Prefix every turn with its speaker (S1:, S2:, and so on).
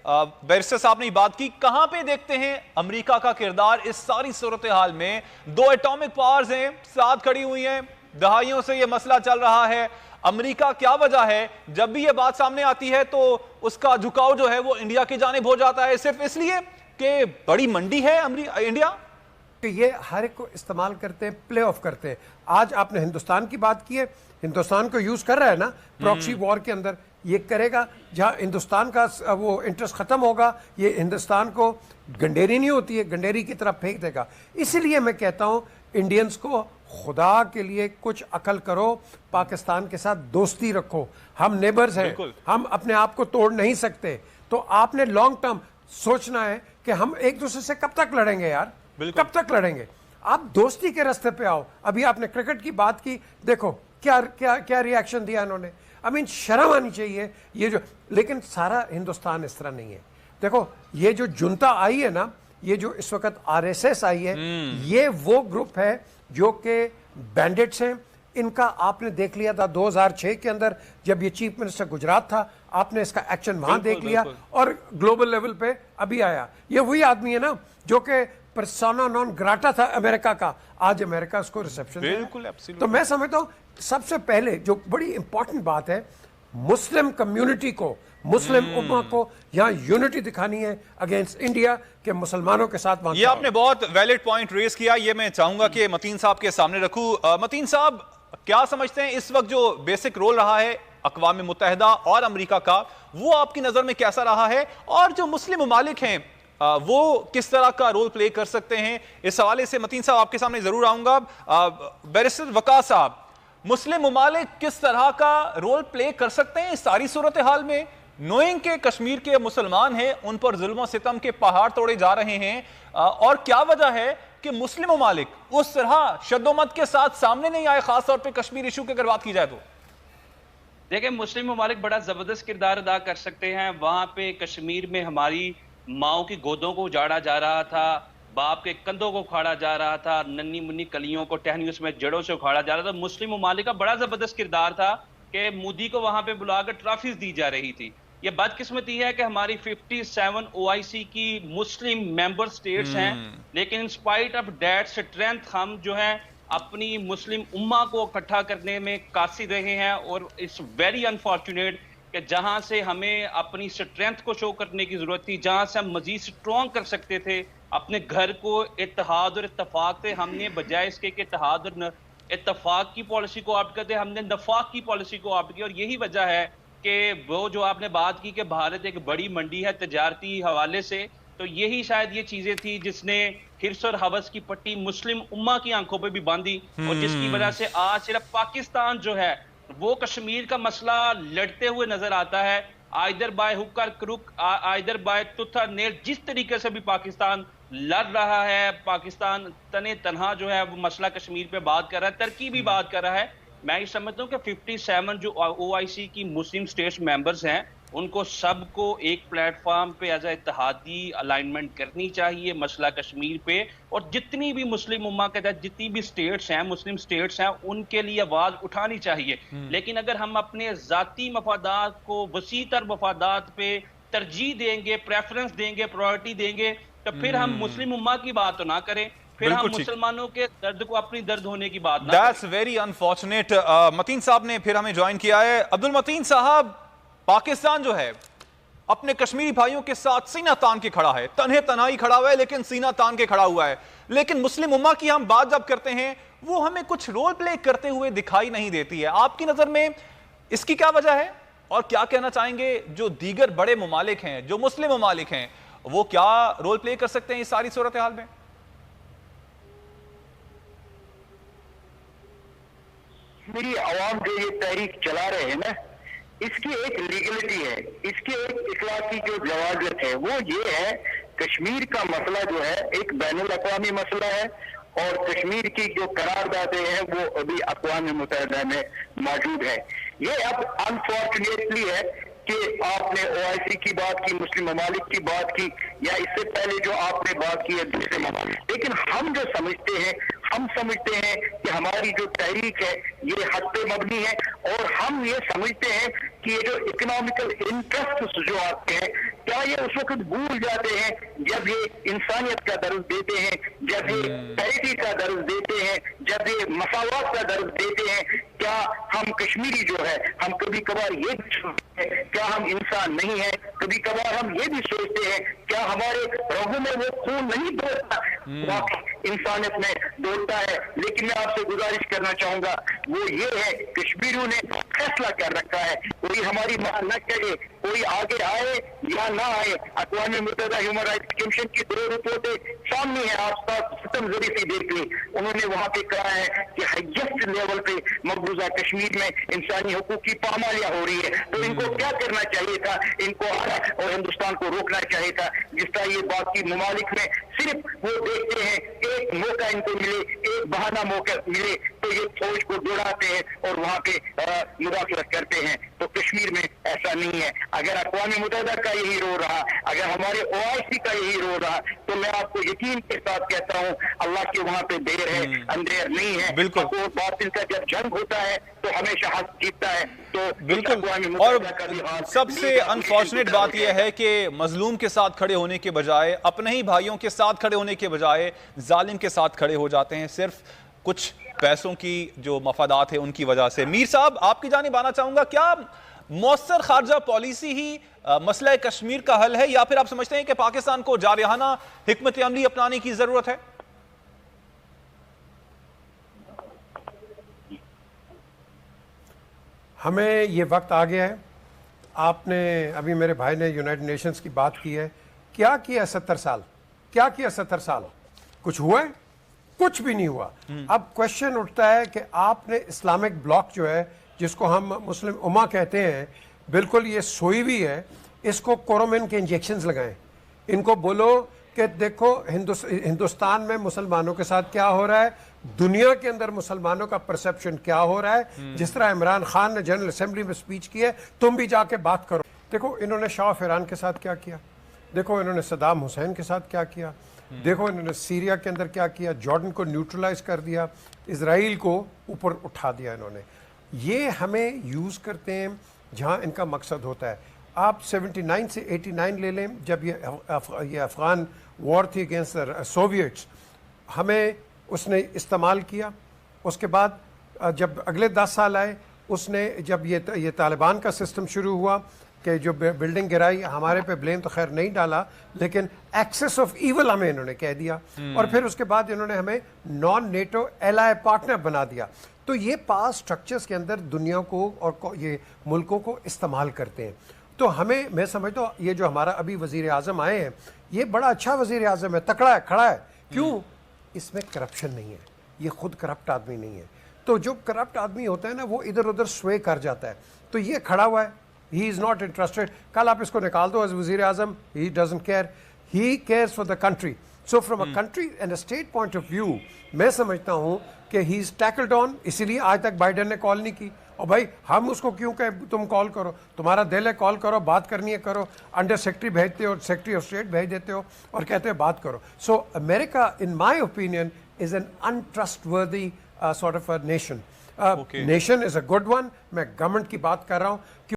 S1: Barrister साहब ने बात की, कहां पे देखते हैं अमेरिका का किरदार इस सारी सूरत-ए-हाल में? दो एटॉमिक पावर्स हैं, साथ खड़ी हुई हैं, दहाइयों से ये मसला चल रहा है। अमेरिका क्या वजह है जब भी ये बात सामने आती है तो उसका झुकाव जो है वो इंडिया की जानिब हो जाता है, सिर्फ इसलिए कि बड़ी मंडी है इंडिया?
S2: कि ये हर एक को इस्तेमाल करते हैं, प्ले ऑफ करते हैं। आज आपने हिंदुस्तान की बात की है, हिंदुस्तान को यूज कर रहा है ना प्रॉक्सी वॉर के अंदर, ये करेगा। जहां हिंदुस्तान का वो इंटरेस्ट खत्म होगा, ये हिंदुस्तान को गंडेरी नहीं होती है, गंडेरी की तरफ फेंक देगा। इसीलिए मैं कहता हूं इंडियंस को खुदा के लिए कुछ अकल करो, पाकिस्तान के साथ दोस्ती रखो। हम नेबर्स हैं, हम अपने आप को तोड़ नहीं सकते। तो आपने लॉन्ग टर्म सोचना है कि हम एक दूसरे से कब तक लड़ेंगे यार, कब तक लड़ेंगे? आप दोस्ती के रास्ते पे आओ। अभी आपने क्रिकेट की बात की, देखो क्या क्या क्या रिएक्शन दिया इन्होंने। आई मीन शर्म आनी चाहिए ये जो, लेकिन सारा हिंदुस्तान इस तरह नहीं है। देखो ये जो जुनता आई है ना, ये जो इस वक्त आरएसएस आई है, ये वो ग्रुप है जो कि बैंडिट्स हैं। इनका आपने देख लिया था 2006 के अंदर जब ये चीफ मिनिस्टर गुजरात था, आपने इसका एक्शन वहां देख लिया और ग्लोबल लेवल पे अभी आया। ये वही आदमी है ना जो कि पर्सोना नॉन ग्राटा था अमेरिका का, आज अमेरिका उसको रिसेप्शन दे। तो मैं समझता हूं सबसे पहले जो बड़ी इंपॉर्टेंट बात है, मुस्लिम कम्युनिटी को, मुस्लिम उम्मा को यहाँ यूनिटी दिखानी है अगेंस्ट इंडिया के मुसलमानों के साथ।
S1: ये आपने बहुत वैलिड पॉइंट रेज किया, ये मैं चाहूंगा कि मतीन साहब के सामने रखूं। मतीन साहब, क्या समझते हैं इस वक्त जो बेसिक रोल रहा है अक़वाम मुत्तहिदा और अमेरिका का, वो आपकी नजर में कैसा रहा है? और जो मुस्लिम ममालिक हैं वो किस तरह का रोल प्ले कर सकते हैं? इस हवाले से मतीन साहब आपके सामने जरूर आऊंगा। बैरिस्टर वक़ास साहब, मुस्लिम ममालिक किस तरह का रोल प्ले कर सकते हैं इस सारी सूरत हाल में, नोइंग के कश्मीर के मुसलमान हैं, उन पर जुल्म सितम के पहाड़ तोड़े जा रहे हैं, और क्या वजह है कि मुस्लिम ममालिक उस तरह शद्दोमत के साथ सामने नहीं आए, खासतौर पर कश्मीर इशू की अगर बात की जाए तो?
S3: देखिए, मुस्लिम ममालिक बड़ा जबरदस्त किरदार अदा कर सकते हैं। वहां पे कश्मीर में हमारी माओ की गोदों को उजाड़ा जा रहा था, बाप के कंधों को उखाड़ा जा रहा था, नन्ही मुन्नी कलियों को टहनियों में जड़ों से उखाड़ा जा रहा था। मुस्लिम ममालिक का बड़ा जबरदस्त किरदार था कि मोदी को वहां पे बुलाकर ट्रॉफीज दी जा रही थी। ये बदकिस्मती है कि हमारी 57 OIC की मुस्लिम मेंबर स्टेट्स हैं, लेकिन in spite of that strength हम जो है अपनी मुस्लिम उम्मा को इकट्ठा करने में कासिर रहे हैं। और इट्स वेरी अनफॉर्चुनेट कि जहां से हमें अपनी स्ट्रेंथ को शो करने की जरूरत थी, जहां से हम मजीद स्ट्रॉन्ग कर सकते थे अपने घर को इत्तेहाद और इत्तफाक से, हमने बजाय इसके कि इत्तेहाद और इत्तफाक की पॉलिसी को ऑप्ट करते, हमने नफाक की पॉलिसी को ऑप्ट किया। और यही वजह है कि वो जो आपने बात की कि भारत एक बड़ी मंडी है तजारती हवाले से, तो यही शायद ये चीजें थी जिसने हिर्स और हवस की पट्टी मुस्लिम उम्मा की आंखों पे भी बांधी, और जिसकी वजह से आज सिर्फ पाकिस्तान जो है वो कश्मीर का मसला लड़ते हुए नजर आता है, आइदर बाय हुक और क्रुक, आइदर बाय टूथ और नेल। जिस तरीके से भी पाकिस्तान लड़ रहा है, पाकिस्तान तने तनहा जो है वो मसला कश्मीर पे बात कर रहा है, तरकी भी बात कर रहा है। मैं ये समझता हूँ कि 57 जो OIC की मुस्लिम स्टेट्स मेंबर्स हैं, उनको सबको एक प्लेटफॉर्म पे एज इत्तेहादी अलाइनमेंट करनी चाहिए मसला कश्मीर पे, और जितनी भी मुस्लिम उम्मा के तहत जितनी भी स्टेट्स हैं, मुस्लिम स्टेट्स हैं, उनके लिए आवाज उठानी चाहिए। लेकिन अगर हम अपने जाती मफादात को वसी तर मफादात पे तरजीह देंगे, प्रेफरेंस देंगे, प्रायोरिटी देंगे, तो फिर हम मुस्लिम उम्मा की बात तो ना करें, फिर हम मुसलमानों के दर्द को अपनी दर्द होने की बात ना करें।
S1: That's very unfortunate। मतीन साहब ने फिर हमें ज्वाइन किया है। अब्दुल मतीन साहब, पाकिस्तान जो है अपने कश्मीरी भाइयों के साथ सीना तान के खड़ा है, तन्हे तन्हाई खड़ा हुआ है, लेकिन सीना तान के खड़ा हुआ है। लेकिन मुस्लिम उम्मा की हम बात जब करते हैं, वो हमें कुछ रोल प्ले करते हुए दिखाई नहीं देती है। आपकी नजर में इसकी क्या वजह है, और क्या कहना चाहेंगे जो दीगर बड़े ममालिक हैं, जो मुस्लिम ममालिक हैं, वो क्या रोल प्ले कर सकते हैं इस सारी सूरत हाल में?
S4: मेरी आवाम जो ये तहरीक चला रहे हैं ना, इसकी एक लीगलिटी है, इसकी एक इखलाकी जो जवाजत है वो ये है, कश्मीर का मसला जो है एक बैनुल अक़वामी मसला है, और कश्मीर की जो करारदादें हैं वो अभी अक़वाम मुत्तहिदा में मौजूद है। ये अब अनफॉर्चुनेटली है कि आपने OIC की बात की, मुस्लिम ममालिक की बात की, या इससे पहले जो आपने बात की है दूसरे ममालिक, लेकिन हम जो समझते हैं ہم سمجھتے ہیں کہ ہماری جو تحریک ہے یہ حق پہ مبنی ہے، اور ہم یہ سمجھتے ہیں کہ یہ جو اکنامیکل انٹرسٹ جو آتے ہیں کیا یہ اس وقت بھول جاتے ہیں جب یہ انسانیت کا درس دیتے ہیں، جب یہ پیرٹی کا درس دیتے ہیں، جب یہ مساوات کا درس دیتے ہیں؟ کیا ہم کشمیری جو ہے ہم کبھی کبھار یہ بھی سوچتے ہیں کیا ہم انسان نہیں ہیں؟ کبھی کبھار ہم یہ بھی سوچتے ہیں کیا ہمارے رگوں میں وہ خون نہیں دوڑتا؟ واقعی انسانیت میں دوڑتا ہے، لیکن میں آپ سے گزارش کرنا چاہوں گا وہ یہ ہے کشمیریوں نے فیصلہ کر رکھا ہے، کوئی ہماری مان نہ کرے، کوئی آگے آئے یا نہ آئے۔ اقوام متحدہ ہیومن رائٹس کمیشن کی 2 رپورٹیں سامنے ہیں، آپ ستم ذریعے سے دیکھ لیں، انہوں نے وہاں پہ کہا ہے کہ ہائیسٹ لیول پہ مقبوضہ کشمیر میں انسانی حقوق کی پامالیاں ہو رہی ہے۔ تو ان کو کیا کرنا چاہیے تھا؟ ان کو اور ہندوستان کو روکنا چاہیے تھا، جس طرح یہ باقی ممالک میں صرف وہ دیکھتے ہیں ایک موقع ان کو ملے، ایک بہانہ موقع ملے تو یہ فوج کو دوڑاتے ہیں اور وہاں پہ مداخلت کرتے ہیں۔ تو کشمیر میں ایسا نہیں ہے۔ اگر اقوام متحدہ کا یہی رول رہا، اگر ہمارے OIC کا یہی رول رہا، تو میں آپ کو یقین کے ساتھ کہتا ہوں اللہ کے وہاں پہ دیر ہے اندھیر نہیں ہے۔
S1: بالکل،
S4: حق و باطل کا جب جنگ ہوتا ہے تو ہمیشہ حق جیتتا ہے۔ تو
S1: بالکل،
S4: اقوام
S1: اور
S4: متحدہ کا بھی ہاتھ
S1: سب سے انفارچونیٹ بات یہ ہے کہ مظلوم کے ساتھ کھڑے ہونے کے بجائے، اپنے ہی بھائیوں کے ساتھ کھڑے ہونے کے بجائے ظالم کے ساتھ کھڑے ہو جاتے ہیں، صرف کچھ پیسوں کی جو مفادات ہے ان کی وجہ سے۔ میر صاحب آپ کی جانب آنا چاہوں گا، کیا مؤثر خارجہ پالیسی ہی مسئلہ کشمیر کا حل ہے، یا پھر آپ سمجھتے ہیں کہ پاکستان کو جارحانہ حکمت عملی اپنانے کی ضرورت ہے؟
S2: ہمیں یہ وقت آ گیا ہے۔ آپ نے ابھی میرے بھائی نے یونائٹڈ نیشنز کی بات کی ہے، کیا کیا 70 سال؟ کیا کیا 70 سال؟ کچھ ہوا ہے؟ کچھ بھی نہیں ہوا۔ اب کوشچن اٹھتا ہے کہ آپ نے اسلامک بلاک جو ہے جس کو ہم مسلم امہ کہتے ہیں، بالکل یہ سوئی ہوئی ہے، اس کو کورامین کے انجیکشنز لگائیں، ان کو بولو کہ دیکھو ہندوستان میں مسلمانوں کے ساتھ کیا ہو رہا ہے، دنیا کے اندر مسلمانوں کا پرسپشن کیا ہو رہا ہے، جس طرح عمران خان نے جنرل اسمبلی میں سپیچ کی ہے، تم بھی جا کے بات کرو۔ دیکھو انہوں نے شاہ آف ایران کے ساتھ کیا کیا، دیکھو انہوں نے صدام حسین کے ساتھ کیا کیا، دیکھو انہوں نے سیریا کے اندر کیا کیا، جارڈن کو نیوٹرلائز کر دیا، اسرائیل کو اوپر اٹھا دیا انہوں نے۔ یہ ہمیں یوز کرتے ہیں جہاں ان کا مقصد ہوتا ہے۔ آپ 79 سے 89 لے لیں، جب یہ افغان وار تھی اگینسٹ سوویٹس، ہمیں اس نے استعمال کیا۔ اس کے بعد جب اگلے 10 سال آئے، اس نے جب یہ طالبان کا سسٹم شروع ہوا کہ جو بلڈنگ گرائی، ہمارے پہ بلیم تو خیر نہیں ڈالا، لیکن ایکسس آف ایول ہمیں انہوں نے کہہ دیا، اور پھر اس کے بعد انہوں نے ہمیں نان نیٹو ایلائی پارٹنر بنا دیا۔ تو یہ پاس سٹرکچرز کے اندر دنیا کو اور یہ ملکوں کو استعمال کرتے ہیں۔ تو ہمیں، میں سمجھتا ہوں یہ جو ہمارا ابھی وزیر اعظم آئے ہیں، یہ بڑا اچھا وزیر اعظم ہے، تکڑا ہے، کھڑا ہے۔ کیوں؟ اس میں کرپشن نہیں ہے، یہ خود کرپٹ آدمی نہیں ہے۔ تو جو کرپٹ آدمی ہوتا ہے نا، وہ ادھر ادھر سوے کر جاتا ہے۔ تو یہ کھڑا ہوا ہے، ہی از ناٹ انٹرسٹڈ۔ کل آپ اس کو نکال دو ایز وزیر اعظم، he doesn't care, he cares for the country. So from a country and a state point of view, میں سمجھتا ہوں کہ ہی از ٹیکلڈ آن۔ اسی لیے آج تک بائیڈن نے کال نہیں کی، اور بھائی ہم اس کو کیوں کہ تم کال کرو، تمہارا دل ہے کال کرو، بات کرنی ہے کرو، انڈر سیکرٹری بھیجتے ہو، سیکرٹری آف اسٹیٹ بھیج دیتے ہو اور کہتے ہو بات کرو۔ So America in my opinion is an untrustworthy sort of a nation. Nation is a good one. میں گورنمنٹ کی بات کر رہا ہوں.